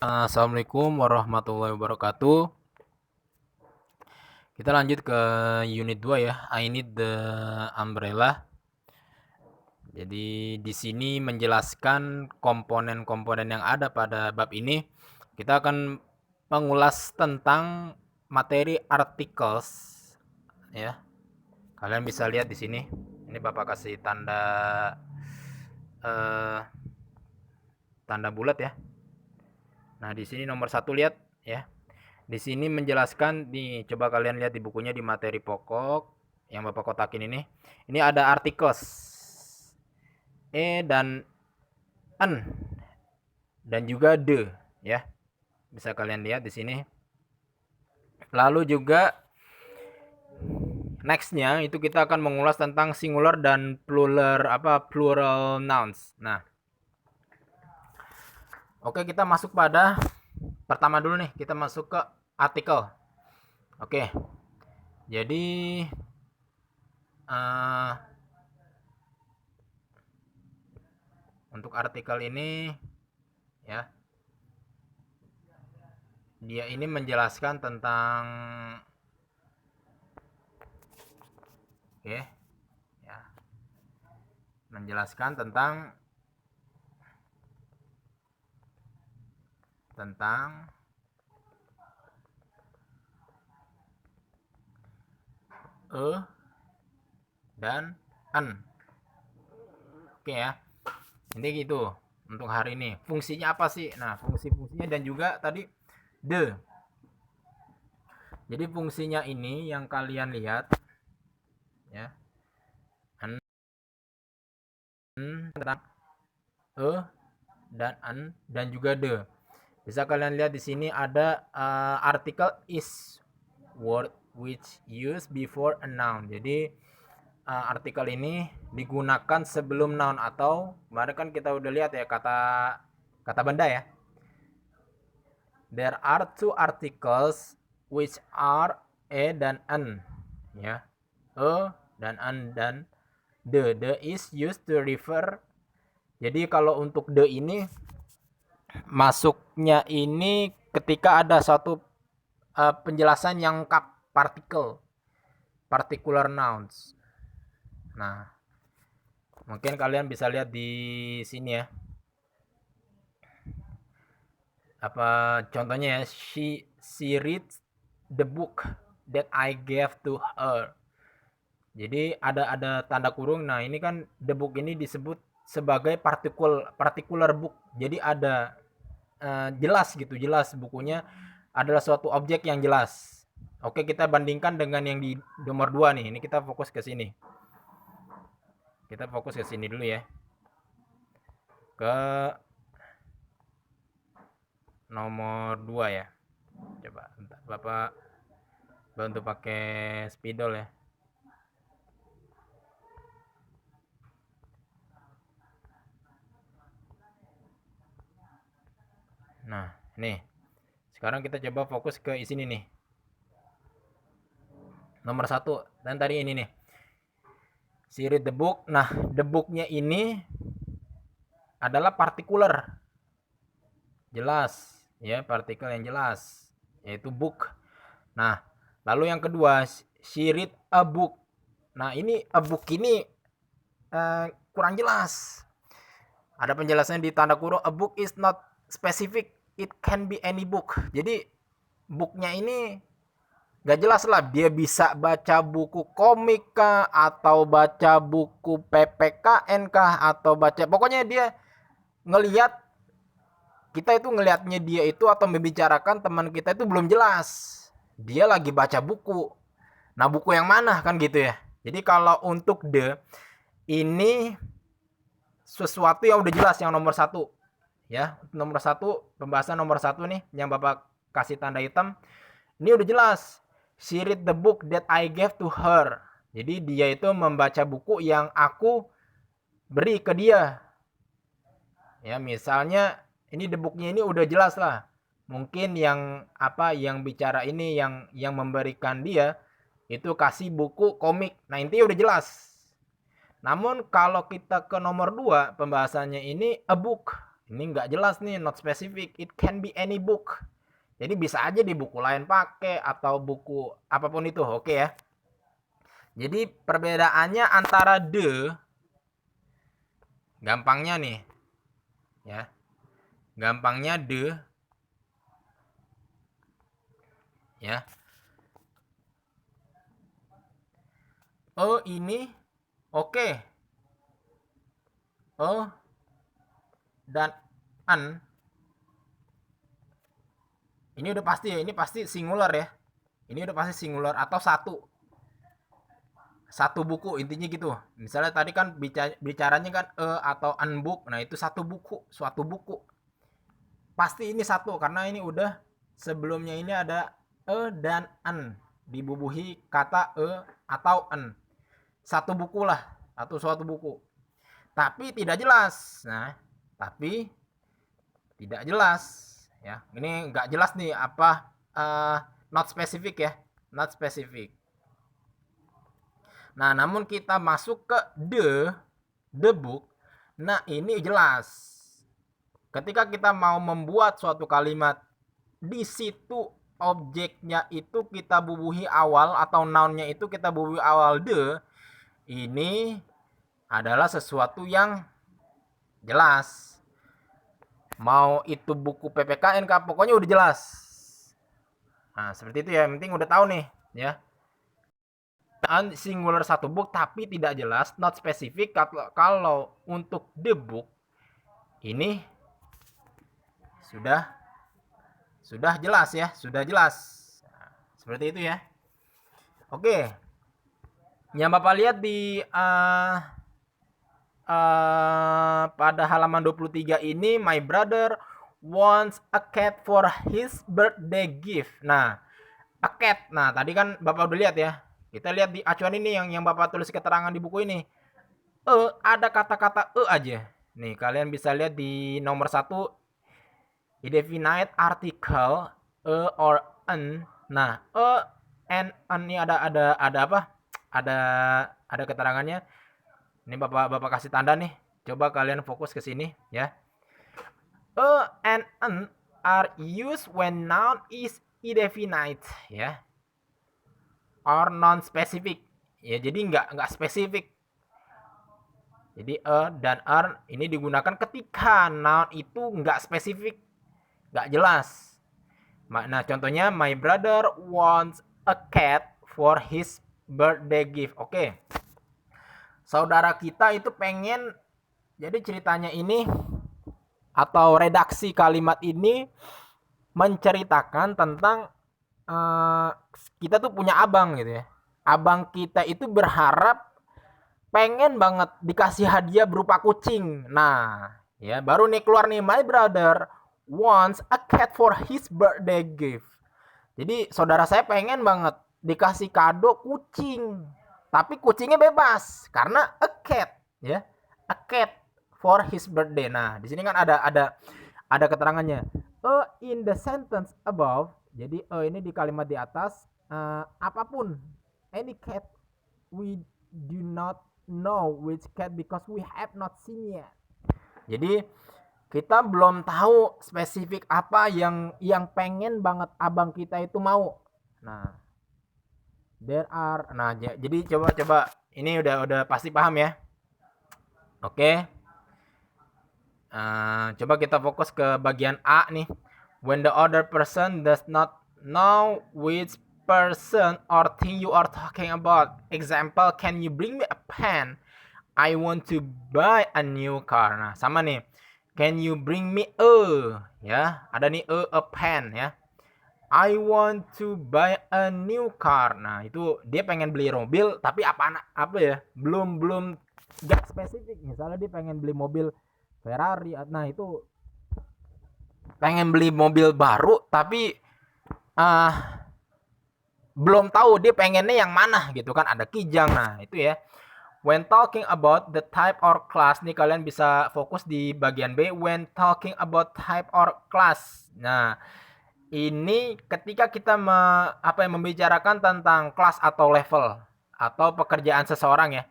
Assalamualaikum warahmatullahi wabarakatuh. Kita lanjut ke unit 2 ya. I need the umbrella. Jadi di sini menjelaskan komponen-komponen yang ada pada bab ini. Kita akan mengulas tentang materi articles ya. Kalian bisa lihat di sini. Ini Bapak kasih eh, tanda bulat ya. Nah, di sini nomor 1 lihat ya. Di sini menjelaskan nih, coba kalian lihat di bukunya di materi pokok yang Bapak kotakin ini. Ini ada articles dan an dan juga the ya. Bisa kalian lihat di sini. Lalu juga nextnya itu kita akan mengulas tentang singular dan plural nouns. Nah, oke, kita masuk pada pertama dulu nih. Kita masuk ke artikel. Oke. Jadi untuk artikel ini ya, dia ini menjelaskan tentang ya, menjelaskan tentang dan an. Oke ya. Ini gitu untuk hari ini. Fungsinya apa sih? Nah, fungsi-fungsinya dan juga tadi the. Jadi fungsinya ini yang kalian lihat ya. An tentang dan an dan juga the. Bisa kalian lihat di sini ada artikel is word which used before a noun. Jadi artikel ini digunakan sebelum noun, atau kemarin kan kita udah lihat ya kata benda ya. There are two articles which are a dan an ya. A dan an dan the. The is used to refer. Jadi kalau untuk the ini masuknya ini ketika ada suatu penjelasan yang particular nouns. Nah, mungkin kalian bisa lihat di sini ya. Apa contohnya ya? She reads the book that I gave to her. Jadi ada tanda kurung. Nah, ini kan the book ini disebut sebagai particular book. Jadi ada jelas gitu, jelas bukunya adalah suatu objek yang jelas. Oke, kita bandingkan dengan yang di nomor 2 nih. Ini kita fokus ke sini. Kita fokus ke sini dulu ya. Ke nomor 2 ya. Coba bentar, Bapak bantu pakai spidol ya. Nah, nih. Sekarang kita coba fokus ke sini nih. Nomor 1 dan tadi ini nih. She read the book. Nah, the book-nya ini adalah partikular. Jelas, ya, partikel yang jelas, yaitu book. Nah, lalu yang kedua, she read a book. Nah, ini a book ini kurang jelas. Ada penjelasan di tanda kurung, a book is not specific, it can be any book. Jadi booknya ini gak jelas lah, dia bisa baca buku komik kah, atau baca buku PPKN kah, atau baca, pokoknya dia ngelihat, kita itu ngelihatnya dia itu atau membicarakan teman kita itu belum jelas. Dia lagi baca buku. Nah, buku yang mana kan gitu ya. Jadi kalau untuk the ini sesuatu yang udah jelas, yang nomor 1 ya. Nomor 1, pembahasan nomor 1 nih yang Bapak kasih tanda hitam. Ini udah jelas. She read the book that I gave to her. Jadi dia itu membaca buku yang aku beri ke dia. Ya, misalnya ini the book-nya ini udah jelas lah. Mungkin yang bicara ini yang memberikan dia itu kasih buku komik. Nah, intinya udah jelas. Namun kalau kita ke nomor 2, pembahasannya ini a book. Ini nggak jelas nih, not specific. It can be any book. Jadi bisa aja di buku lain pakai atau buku apapun itu, oke ya. Jadi perbedaannya antara the, gampangnya nih, ya, gampangnya the, ya. Ini oke. Dan an ini udah pasti ya, ini pasti singular ya. Ini udah pasti singular atau satu buku, intinya gitu. Misalnya tadi kan bicaranya kan atau an book, nah itu satu buku, suatu buku. Pasti ini satu karena ini udah sebelumnya ini ada dan an dibubuhi kata atau an. Satu buku lah atau suatu buku. Tapi tidak jelas. Nah, tapi tidak jelas ya. Ini nggak jelas nih apa not specific ya, not specific. Nah, namun kita masuk ke the book. Nah, ini jelas. Ketika kita mau membuat suatu kalimat, di situ objeknya itu kita bubuhi awal atau nounnya itu kita bubuhi awal the. Ini adalah sesuatu yang jelas. Mau itu buku PPKN kah, pokoknya udah jelas. Nah, seperti itu ya, yang penting udah tahu nih, ya. Singular satu book tapi tidak jelas, not specific. Kalau untuk the book ini sudah jelas ya, sudah jelas. Nah, seperti itu ya. Oke. Yang Bapak lihat di pada halaman 23 ini, my brother wants a cat for his birthday gift. Nah, a cat. Nah, tadi kan Bapak udah lihat ya. Kita lihat di acuan ini yang Bapak tulis keterangan di buku ini. Ada kata-kata aja. Nih, kalian bisa lihat di nomor 1 indefinite article or an. Nah, and an ini ada apa? Ada keterangannya. Ini Bapak kasih tanda nih. Coba kalian fokus ke sini ya. And an are used when noun is indefinite ya. Or non-specific. Ya, jadi nggak spesifik. Jadi dan are ini digunakan ketika noun itu nggak spesifik, nggak jelas. Nah, contohnya my brother wants a cat for his birthday gift. Oke. Saudara kita itu pengen, jadi ceritanya ini atau redaksi kalimat ini menceritakan tentang kita tuh punya abang gitu ya. Abang kita itu berharap pengen banget dikasih hadiah berupa kucing. Nah, ya baru nih keluar nih, my brother wants a cat for his birthday gift. Jadi saudara saya pengen banget dikasih kado kucing. Tapi kucingnya bebas karena a cat ya. A cat for his birthday. Nah, di sini kan ada keterangannya. In the sentence above, jadi ini di kalimat di atas, apapun, any cat, we do not know which cat because we have not seen yet. Jadi kita belum tahu spesifik apa yang pengen banget abang kita itu mau. Nah, jadi coba ini udah pasti paham ya. Oke. Coba kita fokus ke bagian A nih. When the other person does not know which person or thing you are talking about. Example, can you bring me a pen? I want to buy a new car. Nah, sama nih. Can you bring me ya? Ada nih a pen ya. I want to buy a new car. Nah, itu dia pengen beli mobil tapi apa ya? Belum gak spesifik. Misalnya dia pengen beli mobil Ferrari. Nah, itu pengen beli mobil baru tapi belum tahu dia pengennya yang mana gitu kan, ada kijang. Nah, itu ya. When talking about the type or class, nih kalian bisa fokus di bagian B. When talking about type or class. Nah, ini ketika kita membicarakan tentang kelas atau level atau pekerjaan seseorang ya.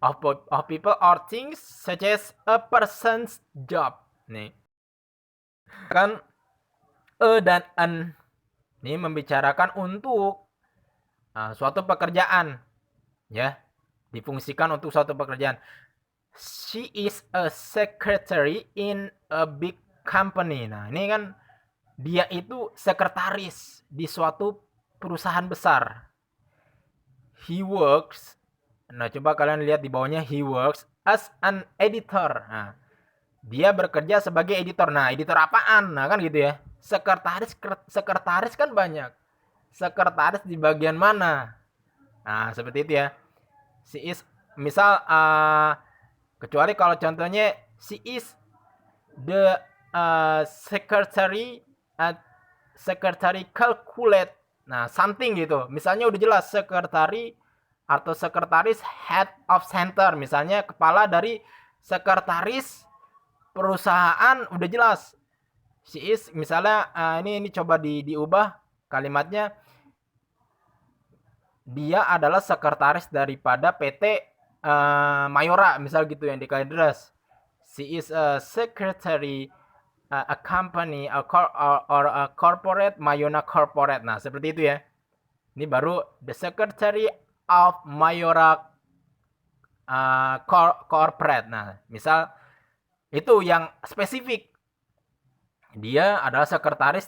Of people or things such as a person's job. Nih, kan dan an ini membicarakan untuk suatu pekerjaan, ya, difungsikan untuk suatu pekerjaan. She is a secretary in a big company. Nah, ini kan dia itu sekretaris di suatu perusahaan besar. He works. Nah, coba kalian lihat di bawahnya, he works as an editor. Nah, dia bekerja sebagai editor. Nah, editor apaan? Nah, kan gitu ya. Sekretaris kan banyak. Sekretaris di bagian mana? Nah, seperti itu ya. She is, misal kecuali kalau contohnya she is the secretary at secretary calculate. Nah, something gitu. Misalnya udah jelas sekretari atau sekretaris head of center, misalnya kepala dari sekretaris perusahaan, udah jelas. She is, misalnya ini coba diubah kalimatnya, dia adalah sekretaris daripada PT Mayora, misal gitu yang di Kalidras. She is a secretary a company or a corporate Mayora corporate. Nah, seperti itu ya. Ini baru the secretary of Mayora corporate. Nah, misal itu yang spesifik. Dia adalah sekretaris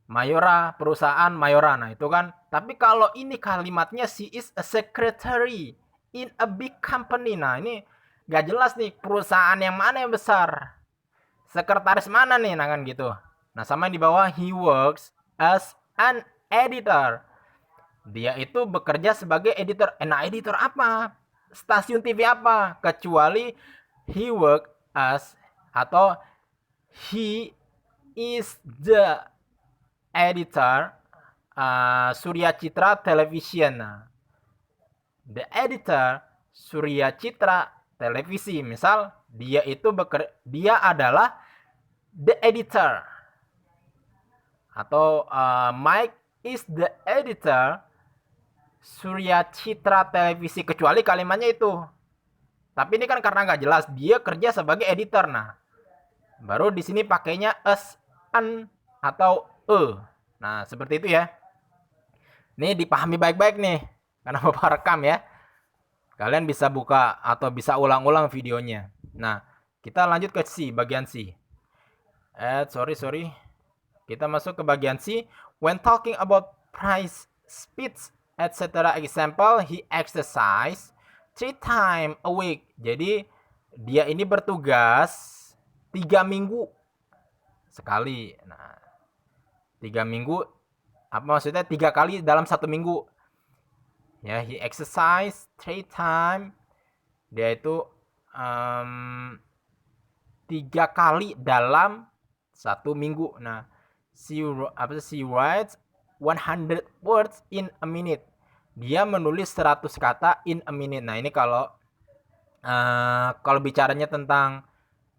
Mayora, perusahaan Mayora. Nah, itu kan. Tapi kalau ini kalimatnya she is a secretary in a big company. Nah, ini gak jelas nih perusahaan yang mana yang besar. Sekretaris mana nih? Nah, kan gitu. Nah, sama yang di bawah, he works as an editor. Dia itu bekerja sebagai editor. Nah, editor apa? Stasiun TV apa? Kecuali he work as atau he is the editor Surya Citra Television. The editor Surya Citra Televisi. Misal dia itu dia adalah the editor atau Mike is the editor Surya Citra Televisi, kecuali kalimatnya itu. Tapi ini kan karena nggak jelas, dia kerja sebagai editor. Nah, baru di sini pakainya as, an, atau e. Nah, seperti itu ya. Ini dipahami baik-baik nih, karena Bapak rekam ya. Kalian bisa buka atau bisa ulang-ulang videonya. Nah, kita lanjut ke C, bagian C. Sorry. Kita masuk ke bagian C. When talking about price, speeds, etc. Example, he exercise 3 times a week. Jadi dia ini bertugas 3 minggu sekali. Nah, 3 minggu apa maksudnya 3 kali dalam 1 minggu. Ya, he exercise 3 times. Dia itu 3 kali dalam 1 minggu. Nah, she writes 100 words in a minute. Dia menulis 100 kata in a minute. Nah, ini kalau bicaranya tentang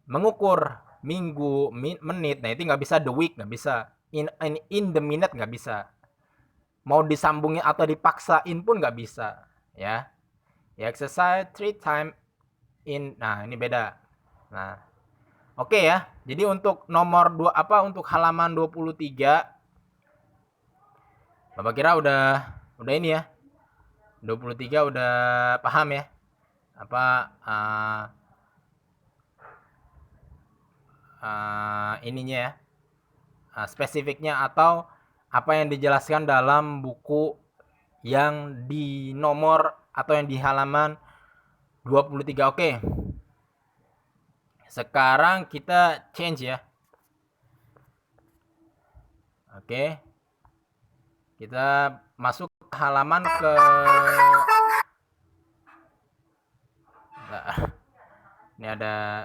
mengukur minggu, menit, nah itu nggak bisa the week, nggak bisa. In the minute nggak bisa. Mau disambungin atau dipaksain pun nggak bisa, ya. Exercise 3 times in. Nah, ini beda. Nah, oke ya. Jadi untuk nomor 2 untuk halaman 23 Bapak kira udah ini ya. 23 udah paham ya? Apa ininya ya? Spesifiknya atau apa yang dijelaskan dalam buku yang di nomor atau yang di halaman 23. Oke. Sekarang kita change ya. Oke. Kita masuk ke halaman ke ini ada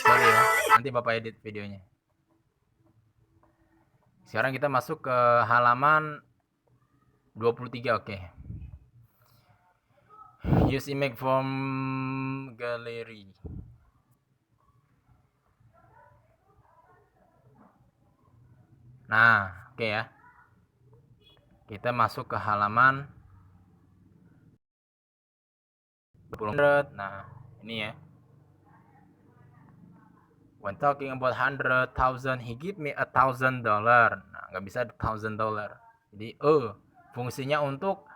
sorry ya, nanti Bapak edit videonya. Sekarang kita masuk ke halaman 23. Oke. Use image from gallery. Nah, oke ya. Kita masuk ke halaman Nah, ini ya. When talking about 100,000, he give me $1,000. Nah, nggak bisa $1,000. Jadi, fungsinya untuk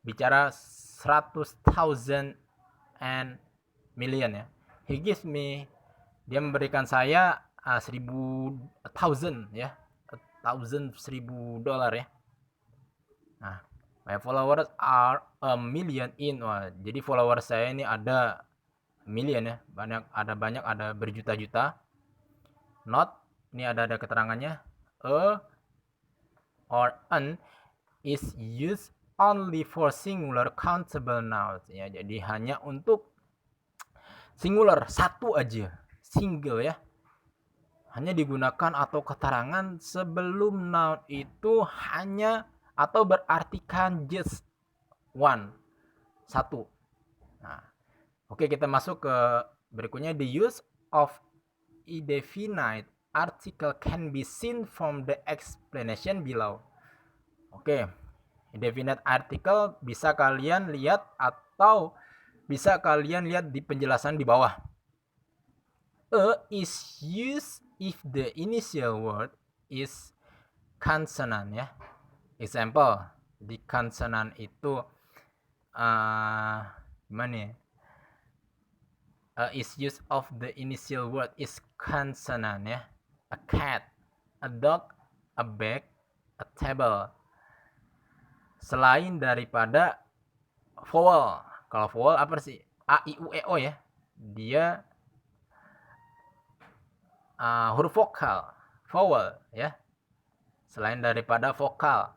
bicara 100,000 and million ya. He gives me, dia memberikan saya 1,000 ya, $1,000 ya. Nah, my followers are a million in. Wah, jadi followers saya ini ada million ya, banyak, ada berjuta-juta. Not, ini ada keterangannya, a or an is used only for singular countable nouns ya, jadi hanya untuk singular, satu aja, single ya, hanya digunakan atau keterangan sebelum noun itu hanya atau berartikan just one, satu. Nah, oke, kita masuk ke berikutnya. The use of indefinite article can be seen from the explanation below. Oke, indefinite article bisa kalian lihat atau bisa kalian lihat di penjelasan di bawah. A is used if the initial word is consonant ya. Example, di consonant itu gimana ya? Is used of the initial word is consonant ya. A cat, a dog, a bag, a table. Selain daripada vowel. Kalau vowel apa sih? A, I, U, E, O ya. Dia huruf vokal. Vowel ya. Selain daripada vokal.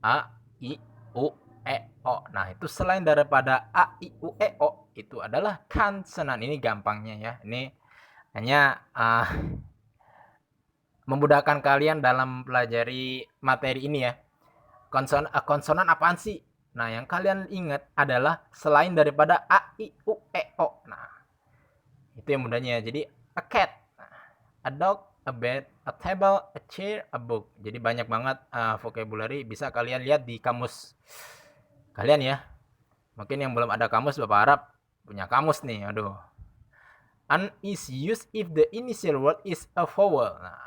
A, I, U, E, O. Nah, itu selain daripada A, I, U, E, O, itu adalah konsonan. Ini gampangnya ya. Ini hanya memudahkan kalian dalam pelajari materi ini ya. Konsonan apaan sih? Nah, yang kalian ingat adalah selain daripada A, I, U, E, O. Nah, itu yang mudahnya. Jadi, a cat, a dog, a bed, a table, a chair, a book. Jadi banyak banget vocabulary, bisa kalian lihat di kamus kalian ya. Mungkin yang belum ada kamus, Bapak harap punya kamus nih. Aduh. An is used if the initial word is a vowel. Nah,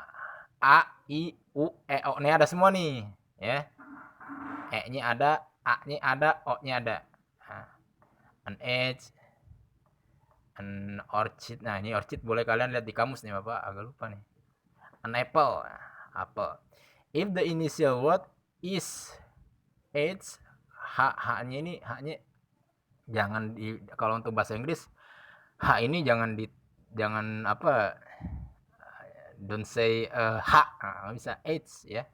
A, I, U, E, O. Ini ada semua nih, ya. E-nya ada, A-nya ada, O-nya ada. Nah, an edge, an orchid. Nah, ini orchid boleh kalian lihat di kamus nih, Bapak. Agak lupa nih. An apple, apple. If the initial word is H, H-nya ini, H-nya jangan di, kalau untuk bahasa Inggris H ini jangan apa, don't say H, bisa H ya.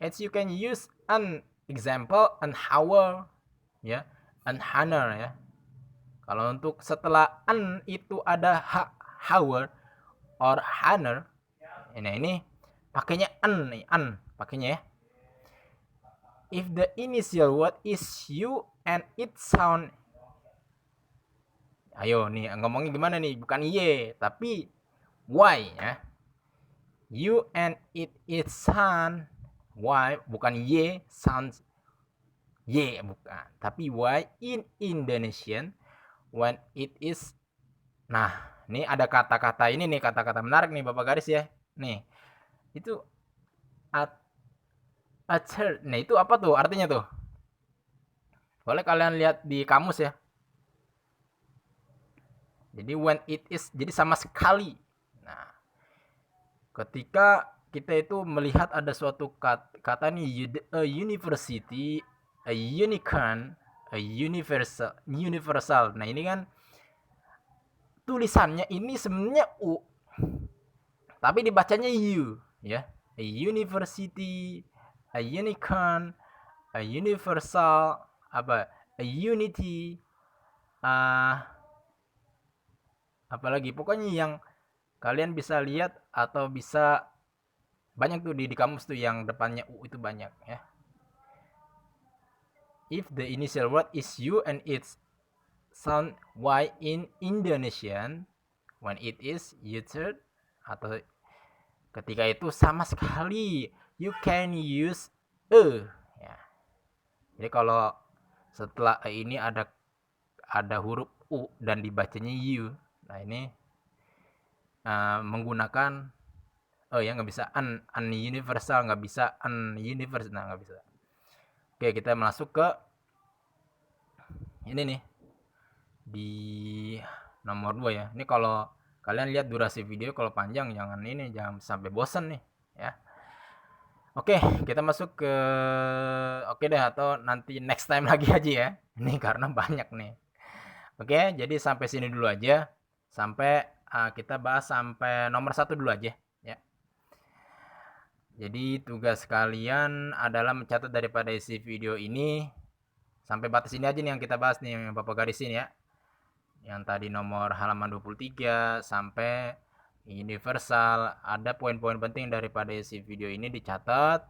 H you can use an example, an hour ya, an honor ya. Kalau untuk setelah an itu ada hour or honor, ini pakainya an nih, an pakainya ya. If the initial word is you and it sound, ayo nih ngomongnya gimana nih, bukan y tapi y ya. You and it sound y, bukan y, sounds y, bukan, tapi y in Indonesian when it is. Nah, ini ada kata-kata ini nih, kata-kata menarik nih Bapak garis ya. Nih, itu nah itu apa tuh artinya tuh? Boleh kalian lihat di kamus ya. Jadi when it is, jadi sama sekali. Nah, ketika kita itu melihat ada suatu kata nih, a university, a unicorn, a universal. Nah, ini kan tulisannya ini sebenarnya U, tapi dibacanya U ya. A university, a unicorn, a universal, apa, a unity, apalagi pokoknya yang kalian bisa lihat atau bisa banyak tuh di kamus tuh yang depannya U itu banyak ya. If the initial word is U and it's sound Y in Indonesian, when it is uttered, atau ketika itu sama sekali, you can use e ya. Jadi kalau setelah E ini ada huruf U dan dibacanya U. Nah ini menggunakan ya nggak bisa universal, nggak bisa universal, nah nggak bisa. Oke, kita masuk ke ini nih di nomor 2 ya. Ini kalau kalian lihat durasi video kalau panjang jangan sampai bosan nih ya. Oke, kita masuk ke oke deh, atau nanti next time lagi aja ya. Ini karena banyak nih. Oke, jadi sampai sini dulu aja. Sampai kita bahas sampai nomor 1 dulu aja ya. Jadi tugas kalian adalah mencatat daripada isi video ini sampai batas ini aja nih yang kita bahas nih, yang Bapak garisin ya. Yang tadi nomor halaman 23 sampai universal, ada poin-poin penting daripada isi video ini dicatat.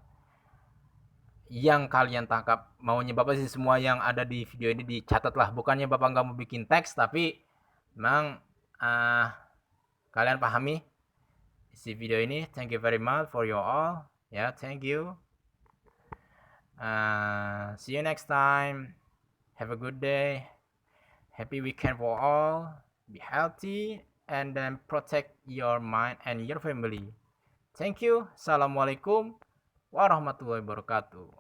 Yang kalian tangkap maunya Bapak sih semua yang ada di video ini dicatat lah. Bukannya Bapak nggak mau bikin teks, tapi memang kalian pahami isi video ini. Thank you very much for you all. Ya, thank you. See you next time. Have a good day. Happy weekend for all. Be healthy and then protect your mind and your family. Thank you. Assalamualaikum warahmatullahi wabarakatuh.